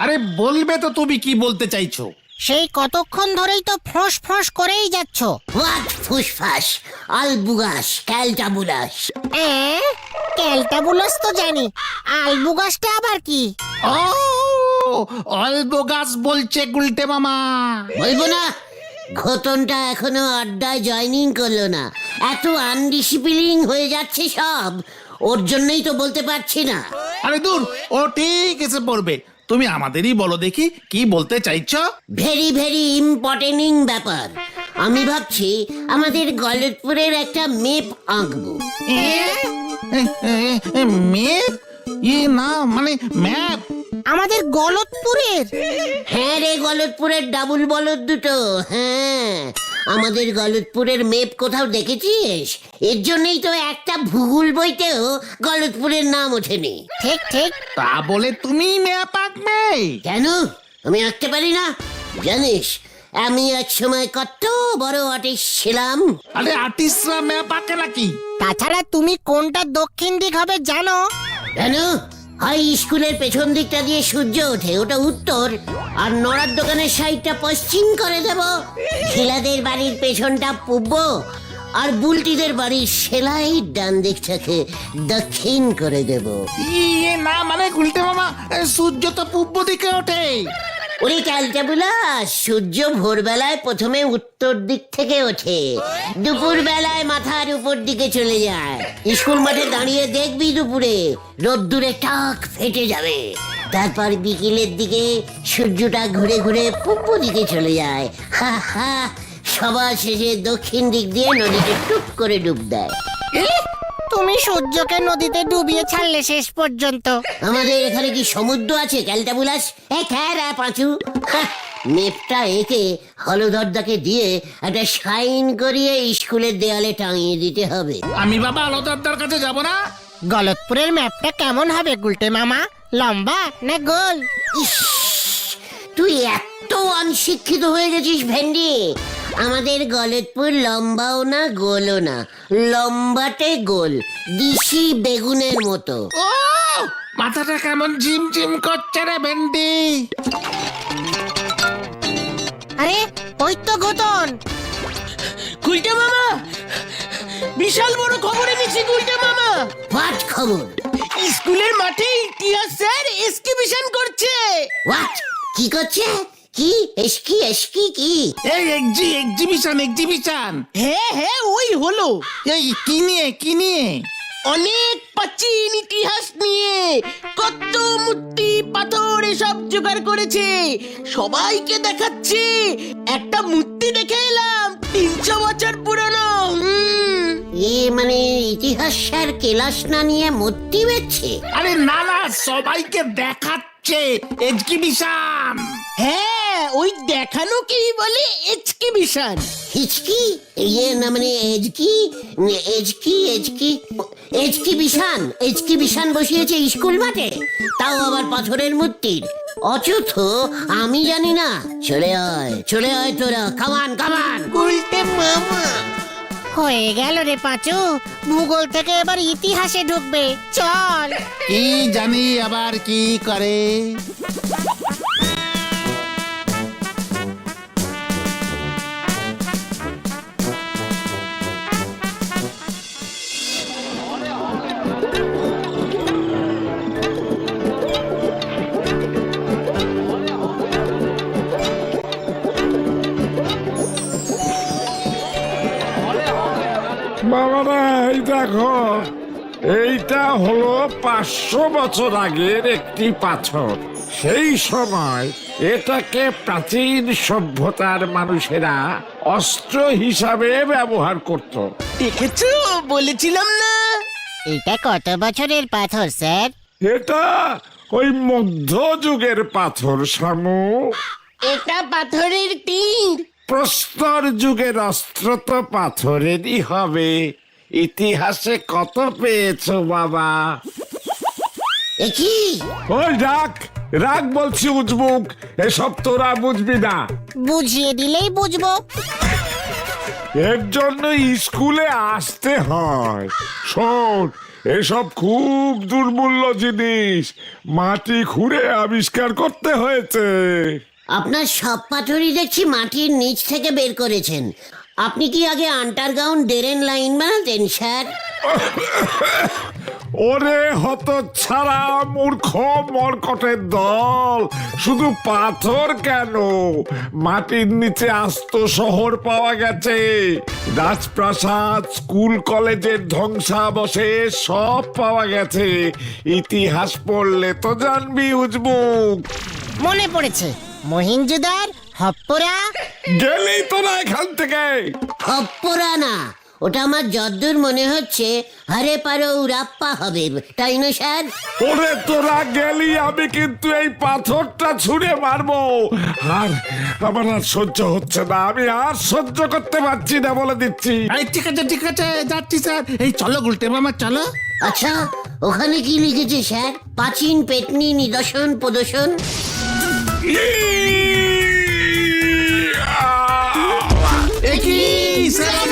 আরে বলবে তো তুমি কি বলতে চাইছো? সেই কতক্ষণ ধরেই তো ফোঁস ফোঁস করেই যাচ্ছ। হোয়াট ফুসফাস, আলবুগাস, ক্যালটাবুলাস। ক্যালটাবুলাস তো জানি, আলবুগাসটা আবার কি? ও অল্প গাছ বলছে গুলটে মামা। বলবো না? ঘটনটা এখনো আড্ডায় জয়েনিং করলো না, এত আনডিসিপ্লিন হয়ে যাচ্ছে সব, ওর জন্যই তো বলতে পারছি না। আরে দূর, ও ঠিক এসে পড়বে। তুমি আমাদেরই বলো দেখি কি বলতে চাইছো। ভেরি ভেরি ইম্পর্টেন্টিং ব্যাপার। আমি ভাবছি আমাদের গলতপুরের একটা মেপ আঁকবো। মেপ? না মানে ম্যাপ? আমাদের গলতপুরের? হ্যাঁ রে, গলতপুরের ডাবল বলদ দুটো। হ্যাঁ, আমাদের গলতপুরের মেপ কোথাও দেখেছিস? এর জন্যই তো একটা ভূগোল বইতেও গলতপুরের নাম ওঠেনি। ঠিক ঠিক। তা বলে তুমি ম্যাপ আঁকবে? কেন, আমি আঁকতে পারি না? জানিস আমি এক সময় কত বড় আর্টিস্ট ছিলাম। আরে আর্টিস্টরা ম্যাপ আঁকে নাকি? তাছাড়া তুমি কোনটা দক্ষিণ দিক হবে জানো? কেন? হাই স্কুলের পেছন দিকটা দিয়ে সূর্য ওঠে, ওটা উত্তর, আর নড়ার দোকানের সাইডটা পশ্চিম করে দেব। ছেলেদের বাড়ির পেছনটা পূর্ব, আর বুলটিদের বাড়ির সেলাই ডান দিকটাকে দক্ষিণ করে দেব। না মানে গুলটে মামা, সূর্য তো পূর্ব দিকে ওঠে। ওরে ক্যালটাবুলাস, সূর্য ভোরবেলায় প্রথমে উত্তর দিক থেকে ওঠে, দুপুর বেলায় মাথার উপর দিকে চলে যায়। স্কুল মাঠে দাঁড়িয়ে দেখবি দুপুরে রোদ্দুরে টাক ফেটে যাবে, তারপর বিকেলের দিকে সূর্যটা ঘুরে ঘুরে পূর্ব দিকে চলে যায়। হা হা, সবার শেষে দক্ষিণ দিক দিয়ে নদীতে টুপ করে ডুব দেয়। তুমি সূর্যকে নদীতে ডুবিয়ে ছাড়লে শেষ পর্যন্ত। আমাদের এখানে কি সমুদ্র আছে ক্যালটাবুলাস? পাঁচু, মেপটা এঁকে হলধরদাকে দিয়ে একটা সাইন করিয়ে স্কুলের দেয়ালে টাঙিয়ে দিতে হবে। আমি বাবা আলোদারদার কাছে যাব না। গলতপুরের ম্যাপটা কেমন হবে গুলটে মামা? লম্বা না গোল? ইস, তুই এত অনশিক্ষিত হয়ে গেছিস ভেন্ডি। আমাদের গলতপুর লম্বাও না গোলও না, লম্বাটে গোল, দিশি বেগুনের মতো। ও মাথাটা কেমন ঝিমঝিম করছে রে ভেন্ডি। আরে ওই তো ঘটন। গুলটে মামা, বিশাল বড় খবর এনেছি গুলটে মামা। হোয়াট খবর? স্কুলের মাঠে ইতিহাস স্যার এক্সিবিশন করছে। হোয়াট? কি করছে? কি এসকি এসকি কি? এই এক্সিবিশন। হ্যাঁ হ্যাঁ, ওই হলো। এই কি নিয়ে কি নিয়ে? অনেক প্রাচীন ইতিহাস নিয়ে কত মূর্তি পাথর এসব জোগাড় করেছে, সবাইকে দেখাচ্ছে। একটা মূর্তি দেখে এলাম 300 বছর পুরনো। মানে ইতিহাস স্যার ক্লাস না নিয়ে মূর্তি বেচছে? আরে না না, সবাইকে দেখাচ্ছে এক্সিবিশন। হ্যাঁ, ওই দেখানোকেই বলে এক্সিবিশন। হিচকি? না মানে এক্সিবিশন বসিয়েছে স্কুল মাঠে, তাও আবার পাথরের মূর্তির। অচথ আমি জানি না। চলে আয় তোরা, কামান কামান। গুলটে মামা, হয়ে গেল রে পাঁচু, ভূগোল থেকে এবার ইতিহাসে ঢুকবে। চল। কি জানি আবার কি করে। বাবারা, এই দেখো, এইটা হলো 500 বছর আগের একটি পাথর। সেই সময় এটাকে প্রাচীন সভ্যতার মানুষেরা অস্ত্র হিসাবে ব্যবহার করত। দেখেছো, বলেছিলাম না। এটা কত বছরের পাথর স্যার? এটা ওই মধ্যযুগের পাথর শামু। এটা পাথরের তীর। প্রস্তর যুগের অস্ত্র তো পাথরেরই হবে। ইতিহাসে কত পেয়েছো বাবা। একই ওই রাগ বলছি উজবুক, এসব তোরা বুঝবি না। বুঝিয়ে দিলেই বুঝবো। এর জন্য স্কুলে আসতে হয়। শোন, এসব খুব দুর্মূল্য জিনিস, মাটি খুঁড়ে আবিষ্কার করতে হয়েছে। আপনার সব পাথরই দেখছি মাটির নিচ থেকে বের করেছেন। আপনি কি আগে আন্ডারগ্রাউন্ড ড্রেন লাইন বানাতেন স্যার? ওরে হতচ্ছাড়া মূর্খ মরকটের দল, শুধু পাথর কেন, মাটির নিচে আস্ত শহর পাওয়া গেছে। রাজপ্রাসাদ, স্কুল কলেজের ধ্বংসাবশেষ সব পাওয়া গেছে। ইতিহাস পড়লে তো জানবি উজবুক। মনে পড়েছে, মহিঞ্জুদার, হপ্পরা। গেলেই তোরা এখান থেকে। হপ্পরা না, ওটা আমার যদ্দূর মনে হচ্ছে হারে পারো উরাপ্পা হবে, তাই না স্যার? ওরে তোরা গেলি আমি কিন্তু এই পাথরটা ছুঁড়ে মারবো। আর আমার আর সহ্য হচ্ছে না, আমি আর সহ্য করতে পারছি না বলে দিচ্ছি। এই ঠিক আছে যাচ্ছি স্যার। এই চলো গুলটে মামা চলো। আচ্ছা, ওখানে কি লিখেছে স্যার? প্রাচীন পেতনি নিদর্শন প্রদর্শন। একই স্যার,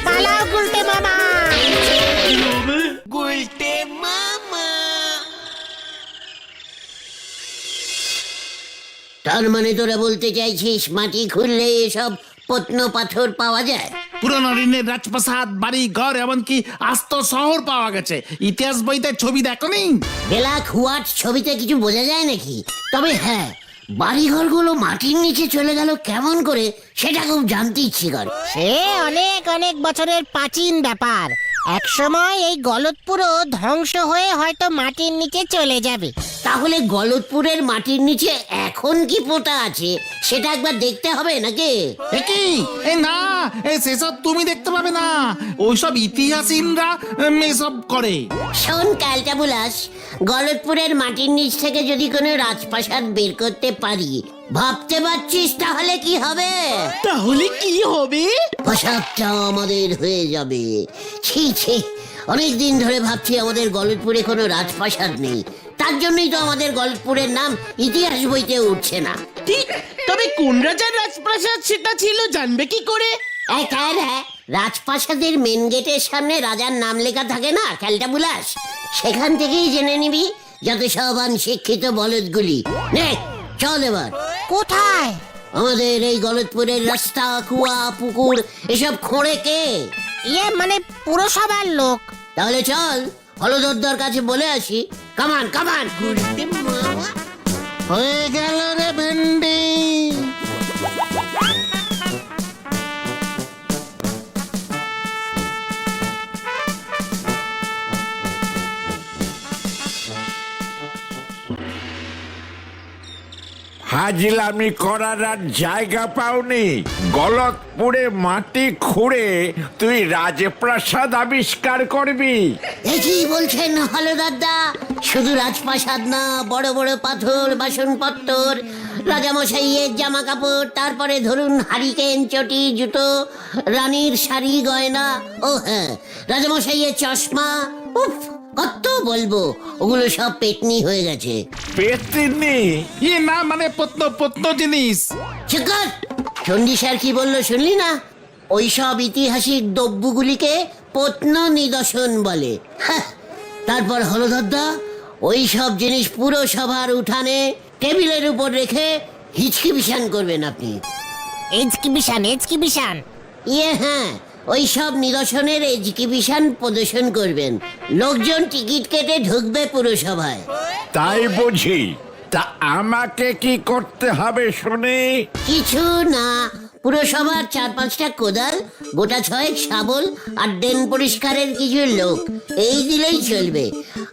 পালাও গুলটে মামা। তার মানে তোরা বলতে চাইছিস মাটি খুললে এসব প্রত্ন পাথর পাওয়া যায়? পুরনো ঋণের রাজপ্রাসাদ, বাড়ি ঘর, এমনকি আস্ত শহর পাওয়া গেছে। ইতিহাস বইতে ছবি দেখনি? ব্ল্যাক হোয়াইট ছবিতে কিছু বোঝা যায় নাকি? তবে হ্যাঁ, বাড়িঘরগুলো মাটির নিচে চলে গেল কেমন করে সেটা খুব জানতে ইচ্ছে করে। সে অনেক অনেক বছরের প্রাচীন ব্যাপার। একসময় এই গলতপুরও ধ্বংস হয়ে হয়তো মাটির নিচে চলে যাবে। তাহলে গলতপুরের মাটির নিচে এখন কি পোতা আছে সেটা একবার দেখতে হবে নাকি? একই এই না, এই সেসব তুমি দেখতে পাবে না, ওইসব ইতিহাসীনরা এসব করে। শোন ক্যালটাবুলাস, গলতপুরের মাটির নিচ থেকে যদি কোনো রাজপ্রাসাদ বের করতে পারি, ভাবতে পারছিস তাহলে কি হবে? তাহলে কি হবে? প্রাসাদটা আমাদের হয়ে যাবে। ছি ছি, অনেকদিন ধরে ভাবছি আমাদের গলতপুরে কোনো রাজপ্রাসাদ নেই, তার জন্যই তো আমাদের গলতপুরের নাম ইতিহাস বইতে উঠছে না। ঠিক, তবে কোন রাজার রাজপ্রাসাদ সেটা ছিল জানবে কি করে? হ্যাঁ, রাজপ্রাসাদের মেন গেটের সামনে রাজার নাম লেখা থাকে না ক্যালটাবুলাস, সেখান থেকেই জেনে নিবি, যত সব শিক্ষিত বলদগুলি। নে চল এবার। কোথায়? আমাদের এই গলতপুরের রাস্তা, কুয়া, পুকুর এসব খোঁড়ে কে? মানে পুরসভার লোক। তাহলে চল হলদরদার কাছে বলে আসি। কামান কামান। হয়ে গেল রে ভেন্ডি। হাজিলামি করার আর জায়গা পাওনি? গলতপুরে মাটি খুঁড়ে তুই রাজপ্রাসাদ আবিষ্কার করবি? কি বলছেন হলদরদা? শুধু রাজপ্রাসাদ না, বড় বড় পাথর, বাসনপত্র, রাজামশাইয়ের জামা কাপড়, তারপরে ধরুন হারিকেন, চটি, জুতো, রানীর শাড়ি, গয়না, ও হ্যাঁ, রাজামশাইয়ের চশমা, উফ কত বলবো, ওগুলো সব পেতনি হয়ে গেছে। পেতনি? না মানে পত্ন জিনিস। চিকর, চন্ডী স্যার কি বললো শুনলি না? ওই সব ঐতিহাসিক দ্রব্যগুলিকে প্রত্ন নিদর্শন বলে। তারপর হলদরদা, ওই সব জিনিস পুরো সভার উঠানে টেবিলের উপর রেখে হিচকি বিছান করবেন আপনি। এজকিবিশান। হ্যাঁ, ওই সব নিদর্শনের এক্সিবিশন প্রদর্শন করবেন। লোকজন টিকিট কেটে ঢুকবে পুরসভায়। তাই বুঝি? তা আমাকে কি করতে হবে শুনি? কিছু না, পুরসভার 4-5টা কোদাল, গোটা 6 শাবল আর ড্রেন পরিষ্কারের কিছু লোক, এই দিলেই চলবে।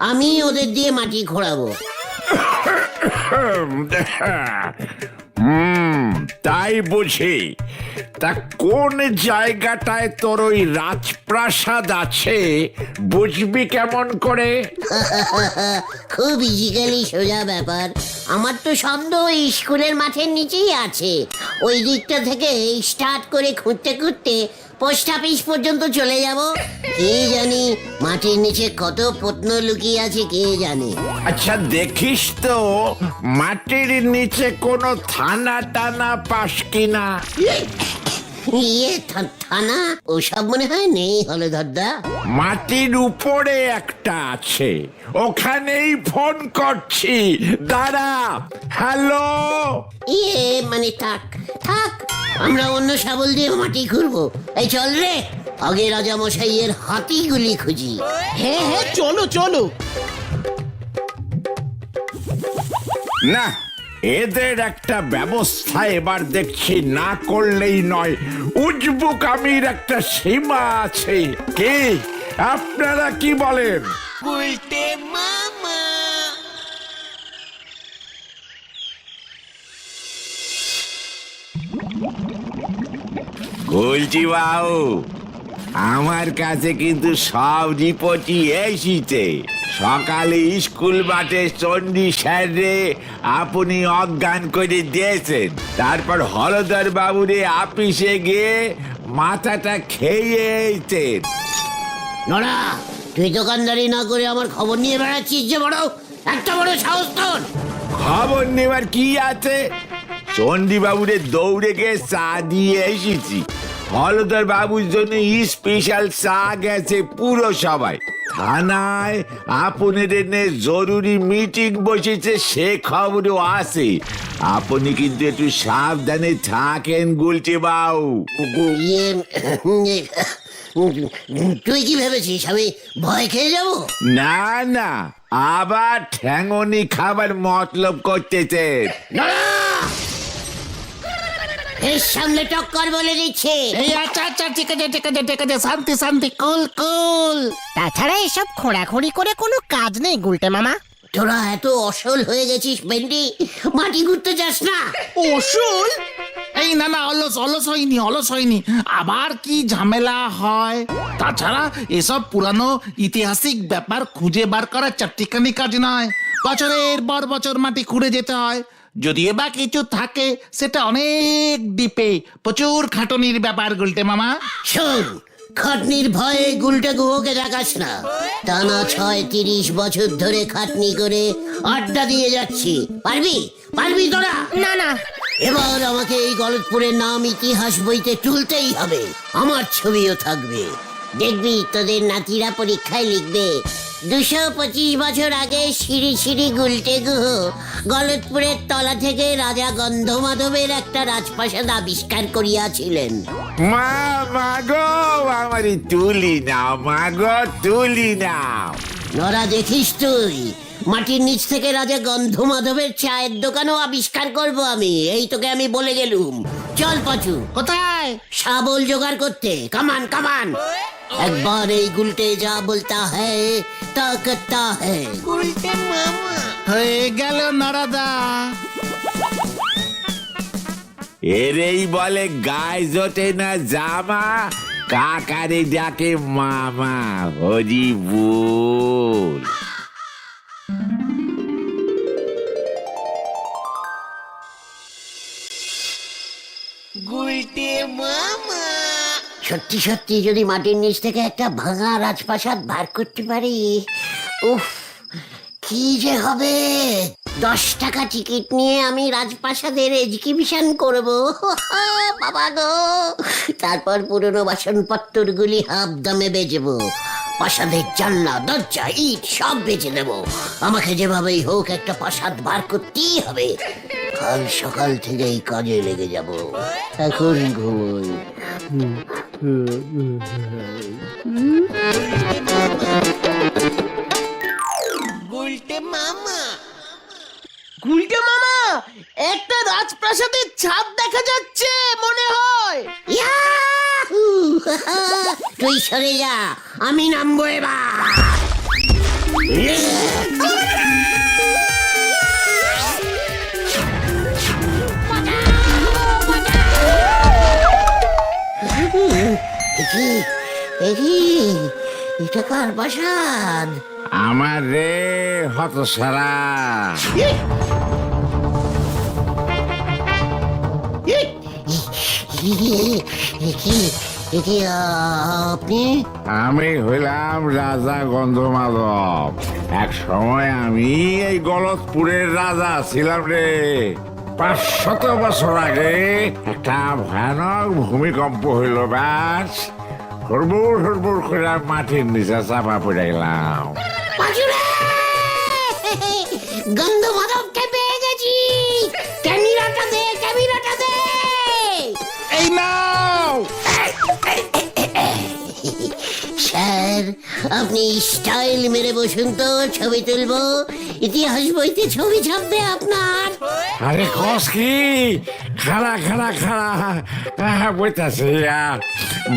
আমি ওদের দিয়ে মাটি খোঁড়াবো। তাই বুঝি? তা কোন জায়গাটায় তোর ওই রাজপ্রাসাদ আছে বুঝবি কেমন করে? খুব ইজিক্যালি সোজা ব্যাপার। আমার তো সন্দেহ ওই স্কুলের মাঠের নিচেই আছে। ওই দিকটা থেকে স্টার্ট করে খুঁড়তে খুঁড়তে পোস্ট অফিস পর্যন্ত চলে যাব। কে জানি মাটির নিচে কত প্রত্ন লুকিয়ে আছে, কে জানে। আচ্ছা দেখিস তো মাটির নিচে কোনো থানা টানা পাস কিনা। থানা ওসব মনে হয় নেই হলধরদা। মাটির উপরে একটা আছে, ওখানেই ফোন করছি, দাঁড়া। হ্যালো, মানে থাক থাক, আমরা অন্য শাবল দিয়ে মাটি খুঁড়বো। এই চল রে, আগে রাজা মশাইয়ের হাতিগুলি খুঁজি। হ্যাঁ হ্যাঁ, চলো চলো। না এদের একটা ব্যবস্থা এবার দেখছি না করলেই নয়। উজবুকামির একটা সীমা আছে, কি আপনারা কি বলেন? বলছি বাবু, আমার কাছে কিন্তু সব রিপোর্টই এসেছে। সকালে স্কুল মাঠে চণ্ডী স্যারে আপনি অজ্ঞান করে দিয়েছেন, তারপর হলধর বাবুরে আপিসে গিয়ে মাথাটা খেয়েছেন। নড়া, তুই দোকানদারি না করে আমার খবর নিয়ে বেড়াচ্ছিস যে বড়, একটা বড় সাহস তোর। খবর নেবার কি আছে? চণ্ডী বাবুরে দৌড়ে গিয়ে চা দিয়ে এসেছি। হলধর বাবুর জন্য স্পেশাল চা গেছে পুরো সবাই। থানায় আপনাদের এনে জরুরি মিটিং বসেছে, সে খবরও আছে। আপনি কিন্তু একটু সাবধানে থাকেন গুলটে বাবু। ইয়ে, তুই কি ভেবেছিস আমি ভয় খেয়ে যাব? না না, আবার ঠ্যাঙনি খাবার মতলব করতেছেন। এর সামনে টক্কর বলে দিচ্ছে। এই আচ্ছা আচ্ছা, ঠিক আছে ঠিক আছে ঠিক আছে, শান্তি শান্তি, কুল কুল। তাছাড়া এসব খোঁড়াখুড়ি করে কোনো কাজ নেই গুলটে মামা। তোরা এত অসল হয়ে গেছিস ভেন্ডি, মাটি ঘুরতে যাস না। অসল? এই না না, অলস অলস হয়নি, অলস হয়নি। আবার কি ঝামেলা হয়? তাছাড়া এসব পুরানো ঐতিহাসিক ব্যাপার খুঁজে বার করা চারটিখানি কাজ নয়। বছরের পর বছর মাটি খুঁড়ে যেতে হয়। যদিও বা কিছু থাকে, সেটা অনেক ডিপে, প্রচুর খাটনির ব্যাপার গুলটে মামা। শোন, খাটনির ভয়ে গুলটে গুহকে দেখাস না। টানা ৩৬ বছর ধরে খাটনি করে আড্ডা দিয়ে যাচ্ছি। পারবি পারবি তোরা? না না, এবার আমাকে এই গলতপুরের নাম ইতিহাস বইতে তুলতেই হবে। আমার ছবিও থাকবে। দেখবি তোদের নাতিরা পরীক্ষায় লিখবে ২২৫ বছর আগে সিঁড়ি সিঁড়ি গুলটে গুহ গলতপুরের তলা থেকে রাজা গন্ধমাধবের একটা রাজপ্রাসাদ আবিষ্কার করিয়াছিলেন। মা মাগো, আমারই তুলি নাও, মাগো তুলি নাও। নরা, দেখিস তুই, মাটির নিচ থেকে রাজা গন্ধমাধবের চায়ের দোকানও আবিষ্কার করব আমি। এই তোকে আমি বলে গেলুম। চল পাচু। কোথায়? শাবল জোগাড় করতে। কামান কামান। একবার এই গুলটে যা বলতা হ্যায় তা করতা হ্যায়। হয়ে গেল নারাদা। এরেই বলে গায়ে জোটে না জামা, কাকারে ডাকে মামা। হরি বল। সত্যি সত্যি যদি মাটির নিচ থেকে একটা ভাঙা রাজপ্রাসাদ বার করতে পারি, উফ, কি যে হবে। ১০ টাকা টিকিট নিয়ে আমি রাজপ্রাসাদের এক্সিবিশন করব। বাবা গো, তারপর পুরনো বাসনপত্রগুলি হাফ দামে বেচবো। প্রাসাদের জানলা দরজা ইট সব বেচে দেব। আমাকে যেভাবেই হোক একটা প্রাসাদ বার করতেই হবে। কাল সকাল থেকেই কাজে লেগে যাব। এখন ঘুমোই। গুলটে মামা, একটা রাজপ্রাসাদের ছাদ দেখা যাচ্ছে মনে হয়। ইয়াহু! তুই সরে যা, আমি নামবো এবার। এটা কার প্রাসাদ? আমার রে হতসারা। আপনি? আমি হইলাম রাজা গন্ধমাধব। এক সময় আমি এই গলতপুরের রাজা ছিলাম রে। 500 বছর আগে একটা ভয়ানক ভূমিকম্প হইল ব্যাস। হুড়বুড় হুড়বুড় করে মাটির নিচে চাপা পড়ে গেলাম। গন্ধ মাধবকে পেয়ে গেছি। ক্যামেরাটা দে, ক্যামেরাটা দে। এই নাও। স্যার, আপনি স্টাইল মেরে বসুন তো, ছবি তুলবো। ইতিহাস বইতে ছবি ছাপবে আপনার। আরে কস কি? খাড়া খাড়া খাড়া বইতাছে আর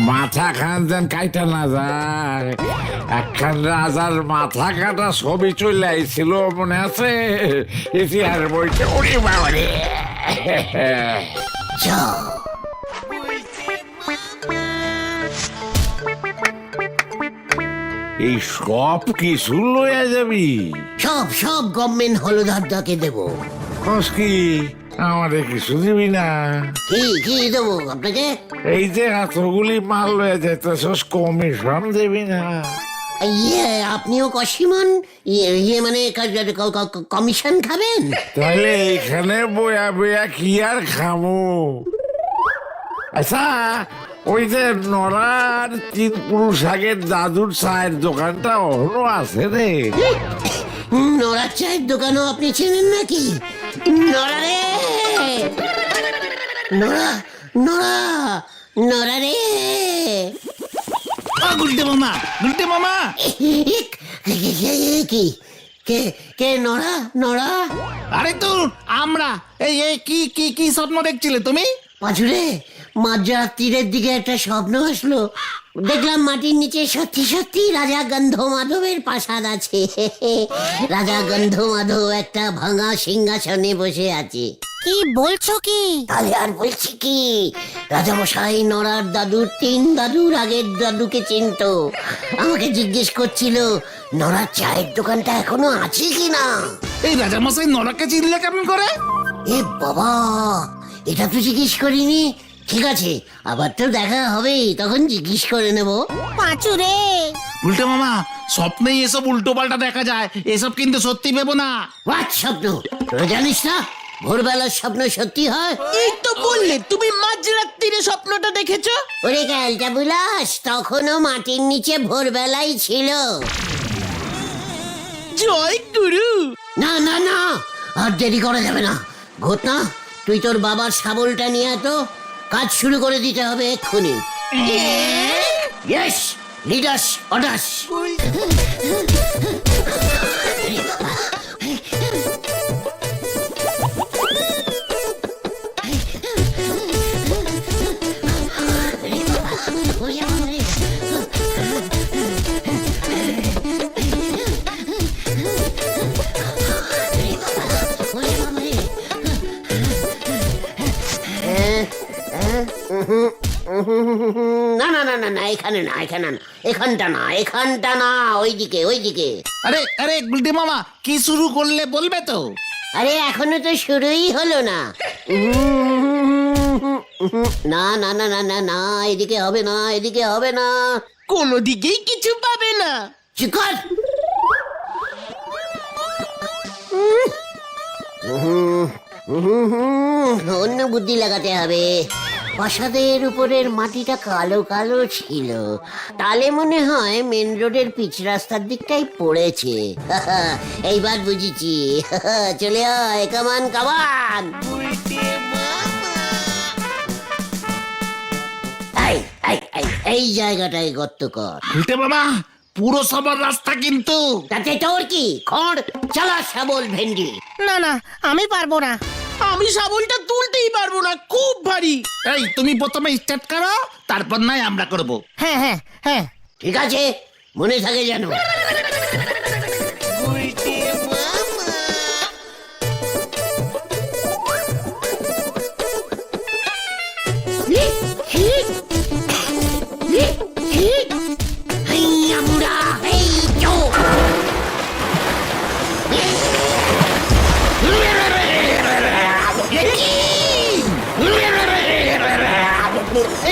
মাথা খান যেন কাইটা না যায়। একখান রাজার মাথা কাটা ছবি চলে আইছিল মনে আছে ইতিহাস বইতে। ওরে বাবা রে। এই সব কিছু লইয়া যাবি? সব সব গভর্নমেন্ট হলদারদাকে দেব। কস কি? আমারে কিছু দিবি না? কি কি দেবো আপনাকে? এই যে এতগুলি মাল লয়ে যেতেছস, কমিশন দিবি না? ইয়ে, আপনিও কসিমন? ইয়ে মানে কমিশন খাবেন? তাহলে এইখানে বয়া বয়া কি আর খামু? আচ্ছা, ওই যে নড়ার 3 পুরুষ আগের দাদুর চায়ের দোকানটা অহনো আছে রে? নড়ার চায়ের দোকানও আপনি চেনেন নাকি? নড়া রে, নড়া নড়া নড়া রে। গুলটে মামা, গুলটে মামা। কি কে কে নড়া নড়া? আরে তো আমরা। এই এই কি কি কি স্বপ্ন দেখছিলে তুমি? পাঁচুরে, মাঝরাত্রির দিকে একটা স্বপ্ন আসলো। দেখলাম মাটির নিচে সত্যি সত্যি রাজা গন্ধমাধবের প্রাসাদ আছে। রাজা গন্ধমাধব একটা ভাঙা সিংহাসনে বসে আছে। কি বলছো কি? তাহলে আর বলছি কি, রাজামশাই নড়ার দাদুর 3 দাদুর আগের দাদুকে চিনতো। আমাকে জিজ্ঞেস করছিল নড়ার চায়ের দোকানটা এখনো আছে কিনা। এই রাজামশাই নরাকে চিনলে কেমন করে? এ বাবা, এটা তো জিজ্ঞেস করিনি। ঠিক আছে, আবার তো দেখা হবে, তখন জিজ্ঞেস করে নেব। পাঁচুরে, উল্টে মামা, স্বপ্নেই এসব উল্টো পাল্টা দেখা যায়, এসব কিন্তু সত্যি ভেবো না। হোয়াট স্বপ্ন? তোরা জানিস না ভোরবেলার স্বপ্ন সত্যি হয়? এই তো বললে তুমি মাঝরাত্রিরে স্বপ্নটা দেখেছো। ওরে ক্যালটা বুলাস, তখনও মাটির নিচে ভোরবেলাই ছিল। জয় গুরু। না না না, আর দেরি করা যাবে না। ঘটনা, তুই তোর বাবার শাবলটা নিয়ে তো কাজ শুরু করে দিতে হবে এক্ষুনি। ইয়েস, লিডাস অর্ডাস। না না না না না, এখানে না, এখানে না, এখানটা না, এখানটা না, ওইদিকে ওইদিকে। আরে আরে গুলটে মামা, কি শুরু করলে বলবে তো? আরে এখনো তো শুরুই হলো না। না না না না না না, এদিকে হবে না, এদিকে হবে না। কোনো দিকেই কিছু পাবে না। চুপ কর। অন্য বুদ্ধি লাগাতে হবে। প্রাসাদের উপরের মাটিটা কালো কালো ছিল, তাহলে মনে হয় মেন রোডের পিচ রাস্তার দিকটাই পড়েছে। এইবার বুঝেছি। চলে আয়, কামান কামান। এই জায়গাটায় গর্ত কর। গুলটে মামা, পুরো সবার রাস্তা কিন্তু। তাতে তোর কি? খড় চালা, শাবল ভেন্ডি। না না, আমি পারবো না। আমি শাবলটা তুলতেই পারবো না, খুব ভারী। এই তুমি প্রথমে স্টার্ট করো, তারপর নয় আমরা করব। হ্যাঁ হ্যাঁ হ্যাঁ। ঠিক আছে, মনে থাকে যেন।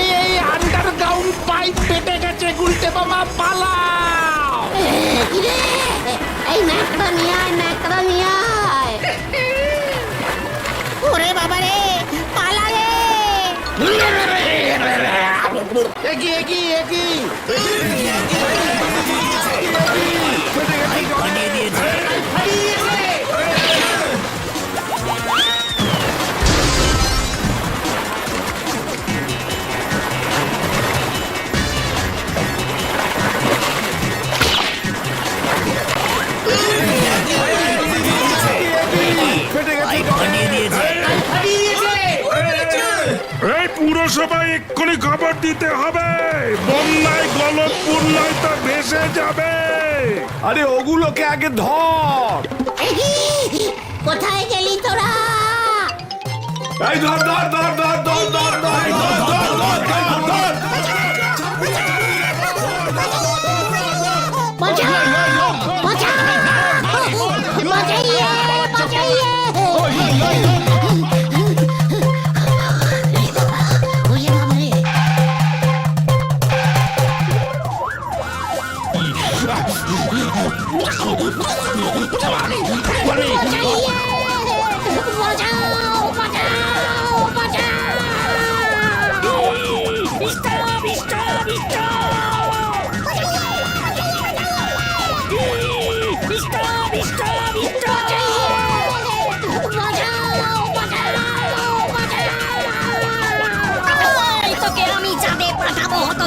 এই আন্ডারগ্রাউন্ড পাইপ পেটে গেছে, গুলটে মামা পালাও। এই ম্যাকড়া নিয়ে আয়, ম্যাকড়া নিয়ে আয়। ওরে বাবা, একই একই একই এই পুরসভায় এক্ষুনি খবর দিতে হবে, বন্যায় গলতপুর নয়তো ভেসে যাবে। আরে ওগুলোকে আগে ধর। কোথায় গেলি তোরা? এই ধর ধর ধর ধর ধর ধর ধর ধর ধর ধর ধর ধর। বাঁচাও! বাঁচাও! বাঁচাইয়ে! বাঁচাইয়ে! ওরে বাবা রে! বাঁচাইয়ে! বাঁচাও! বাঁচাও! তোকে আমি চাঁদে পাঠাবো হতো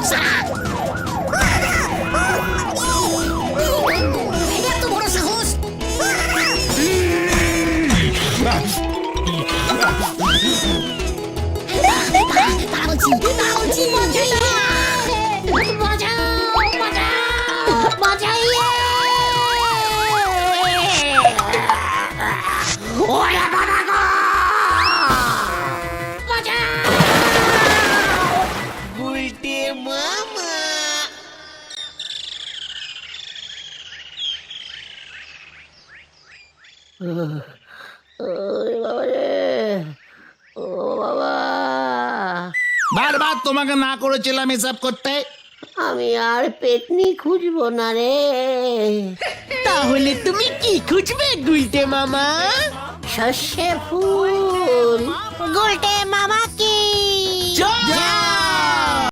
এত বড় সাহস! বলছি বাঁচাও! বাঁচাও! বাঁচাইয়ে! ওরে বাবা গো! বারবার তোমাকে না করেছিলাম এসব করতে। আমি আর পেতনি খুঁজবো না রে। তাহলে তুমি কি খুঁজবে গুলটে মামা? সর্ষে ফুল। গুলটে মামা কি